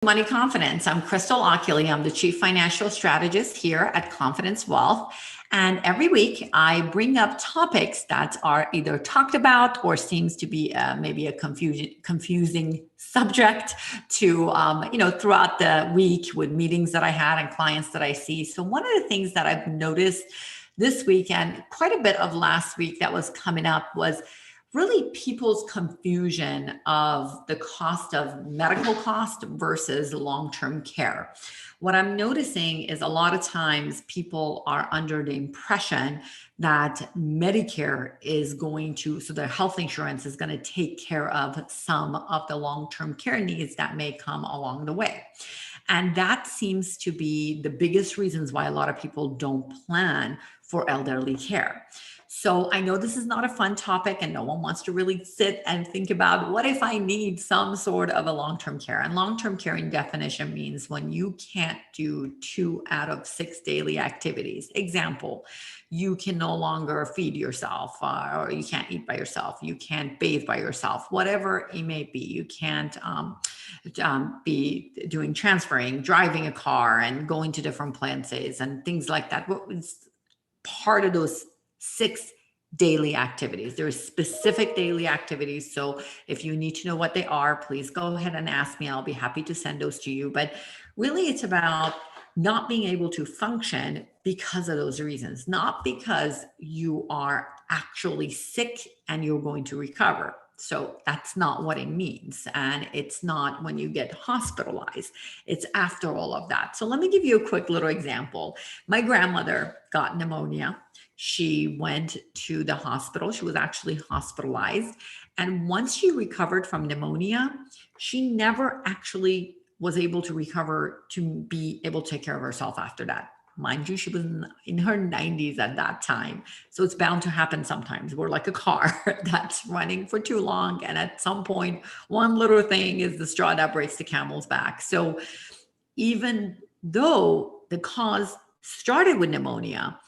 Money Confidence. I'm Crystal Ockley. I'm the Chief Financial Strategist here at Confidence Wealth. And every week I bring up topics that are either talked about or seems to be maybe a confusing subject to, throughout the week with meetings that I had and clients that I see. So one of the things that I've noticed this week and quite a bit of last week that was coming up was really people's confusion of the cost of medical cost versus long-term care. What I'm noticing is a lot of times people are under the impression that Medicare is going to, so their health insurance is going to take care of some of the long-term care needs that may come along the way. And that seems to be the biggest reasons why a lot of people don't plan for elderly care. So I know this is not a fun topic and no one wants to really sit and think about what if I need some sort of a long-term care. And long-term care in definition means when you can't do 2 out of 6 daily activities. Example, you can no longer feed yourself or you can't eat by yourself. You can't bathe by yourself, whatever it may be. You can't be doing transferring, driving a car and going to different places and things like that. What was part of those 6 daily activities? There are specific daily activities. So if you need to know what they are, please go ahead and ask me. I'll be happy to send those to you. But really it's about not being able to function because of those reasons, not because you are actually sick and you're going to recover. So that's not what it means. And it's not when you get hospitalized, it's after all of that. So let me give you a quick little example. My grandmother got pneumonia. She went to the hospital. She was actually hospitalized. And once she recovered from pneumonia, she never actually was able to recover to be able to take care of herself after that. Mind you, she was in her 90s at that time. So it's bound to happen sometimes. We're like a car that's running for too long. And at some point, one little thing is the straw that breaks the camel's back. So even though the cause started with pneumonia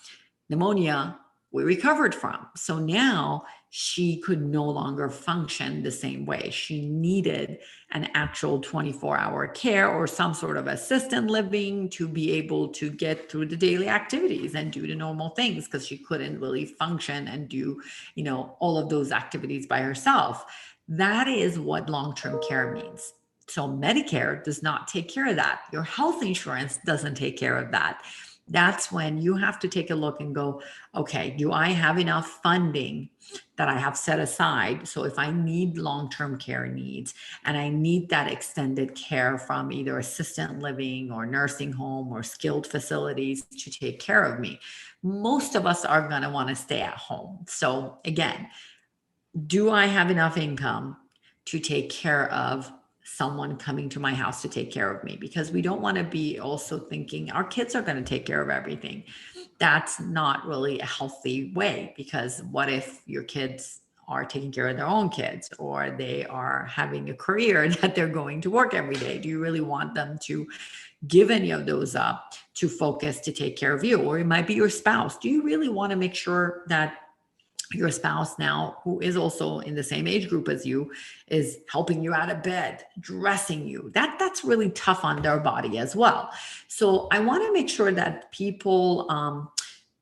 we recovered from. So now she could no longer function the same way. She needed an actual 24-hour care or some sort of assistant living to be able to get through the daily activities and do the normal things because she couldn't really function and do, all of those activities by herself. That is what long-term care means. So Medicare does not take care of that. Your health insurance doesn't take care of that. That's when you have to take a look and go, okay, do I have enough funding that I have set aside? So if I need long-term care needs and I need that extended care from either assisted living or nursing home or skilled facilities to take care of me, most of us are going to want to stay at home. So again, do I have enough income to take care of someone coming to my house to take care of me? Because we don't want to be also thinking our kids are going to take care of everything. That's not really a healthy way, because what if your kids are taking care of their own kids or they are having a career that they're going to work every day? Do you really want them to give any of those up to focus to take care of you? Or it might be your spouse. Do you really want to make sure that your spouse now, who is also in the same age group as you, is helping you out of bed, dressing you? That's really tough on their body as well. So I want to make sure that people,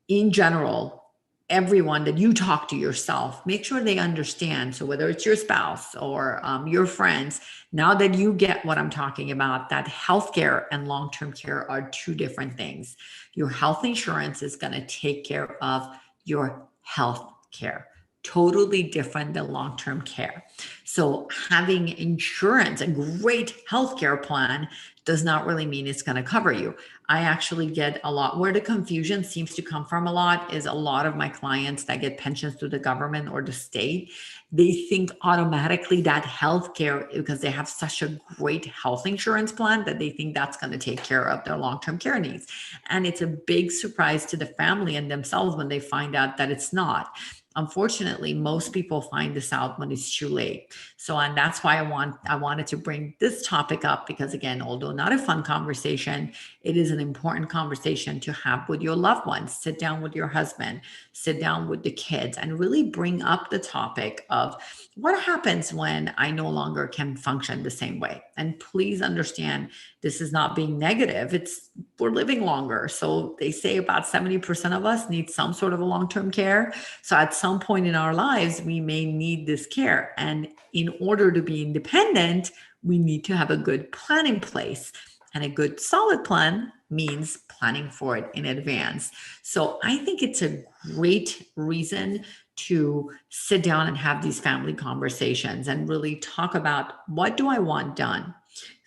in general, everyone that you talk to yourself, make sure they understand. So whether it's your spouse or your friends, now that you get what I'm talking about, that healthcare and long-term care are two different things. Your health insurance is going to take care of your health care, totally different than long-term care. So having insurance, a great healthcare plan, does not really mean it's going to cover you. I actually get a lot where the confusion seems to come from a lot is a lot of my clients that get pensions through the government or the state. They think automatically that healthcare, because they have such a great health insurance plan, that they think that's going to take care of their long-term care needs. And it's a big surprise to the family and themselves when they find out that it's not. Unfortunately, most people find this out when it's too late. So, and that's why I wanted to bring this topic up, because again, although not a fun conversation, it is an important conversation to have with your loved ones. Sit down with your husband, sit down with the kids, and really bring up the topic of what happens when I no longer can function the same way. And please understand, this is not being negative. It's we're living longer. So they say about 70% of us need some sort of a long-term care. So at some point in our lives, we may need this care. And in order to be independent, we need to have a good plan in place. And a good solid plan means planning for it in advance. So I think it's a great reason to sit down and have these family conversations and really talk about, what do I want done?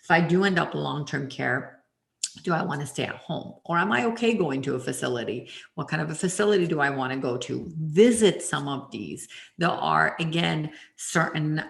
If I do end up in long-term care, do I want to stay at home, or am I okay going to a facility? What kind of a facility do I want to go to? Visit some of these. There are, again, certain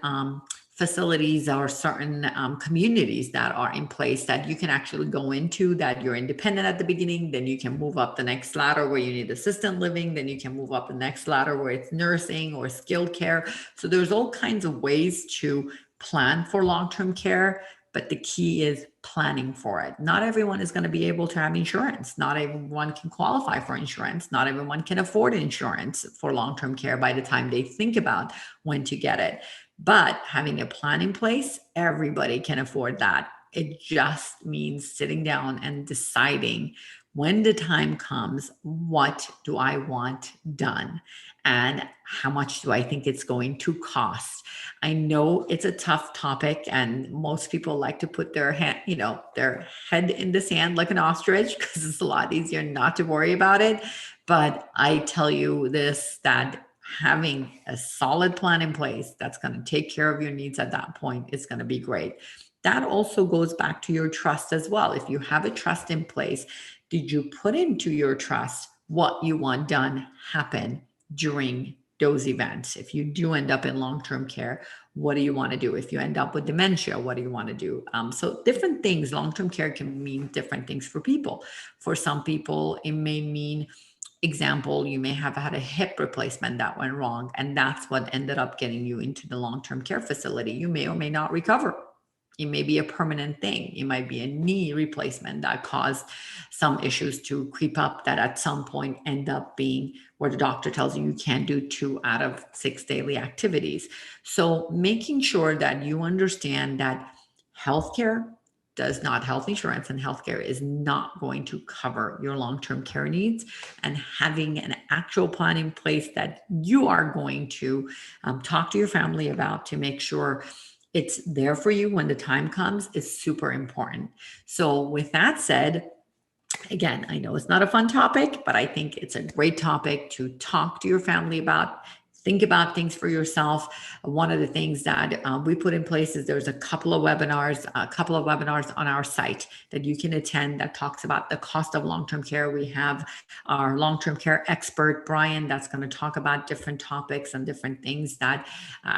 facilities or certain communities that are in place that you can actually go into, that you're independent at the beginning, then you can move up the next ladder where you need assisted living, then you can move up the next ladder where it's nursing or skilled care. So there's all kinds of ways to plan for long-term care, but the key is planning for it. Not everyone is going to be able to have insurance. Not everyone can qualify for insurance. Not everyone can afford insurance for long-term care by the time they think about when to get it. But having a plan in place, everybody can afford that. It just means sitting down and deciding, when the time comes, what do I want done? And how much do I think it's going to cost? I know it's a tough topic, and most people like to put their their head in the sand like an ostrich, because it's a lot easier not to worry about it. But I tell you this, that having a solid plan in place that's going to take care of your needs at that point is going to be great. That also goes back to your trust as well. If you have a trust in place, did you put into your trust what you want done happen during those events? If you do end up in long-term care, what do you want to do? If you end up with dementia, what do you want to do? So different things. Long-term care can mean different things for people. For some people, it may mean, example, you may have had a hip replacement that went wrong, and that's what ended up getting you into the long-term care facility. You may or may not recover. It may be a permanent thing. It might be a knee replacement that caused some issues to creep up, that at some point end up being where the doctor tells you can't do 2 out of 6 daily activities. So making sure that you understand that healthcare does not, health insurance and healthcare is not going to cover your long-term care needs, and having an actual plan in place that you are going to talk to your family about to make sure it's there for you when the time comes is super important. So with that said, again, I know it's not a fun topic, but I think it's a great topic to talk to your family about. Think about things for yourself. One of the things that we put in place is there's a couple of webinars on our site that you can attend that talks about the cost of long-term care. We have our long-term care expert, Brian, that's going to talk about different topics and different things that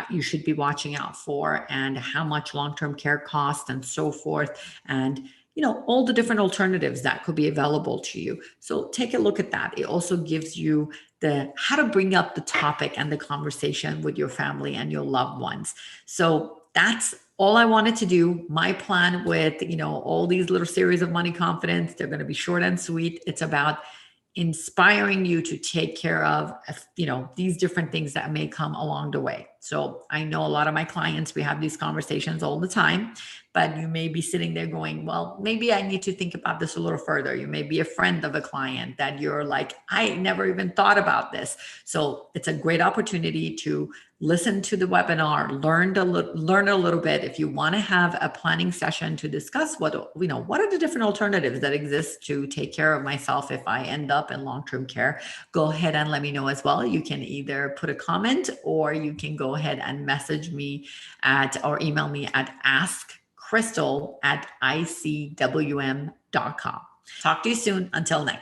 you should be watching out for, and how much long-term care costs and so forth. And all the different alternatives that could be available to you. So take a look at that. It also gives you the how to bring up the topic and the conversation with your family and your loved ones. So that's all I wanted to do. My plan with, all these little series of Money Confidence, they're going to be short and sweet. It's about inspiring you to take care of, these different things that may come along the way. So I know a lot of my clients, we have these conversations all the time, but you may be sitting there going, well, maybe I need to think about this a little further. You may be a friend of a client that you're like, I never even thought about this. So it's a great opportunity to listen to the webinar, learn a little bit. If you want to have a planning session to discuss what are the different alternatives that exist to take care of myself if I end up in long-term care, go ahead and let me know as well. You can either put a comment, or you can go ahead and message me or email me at askcrystal@icwm.com. Talk to you soon. Until next.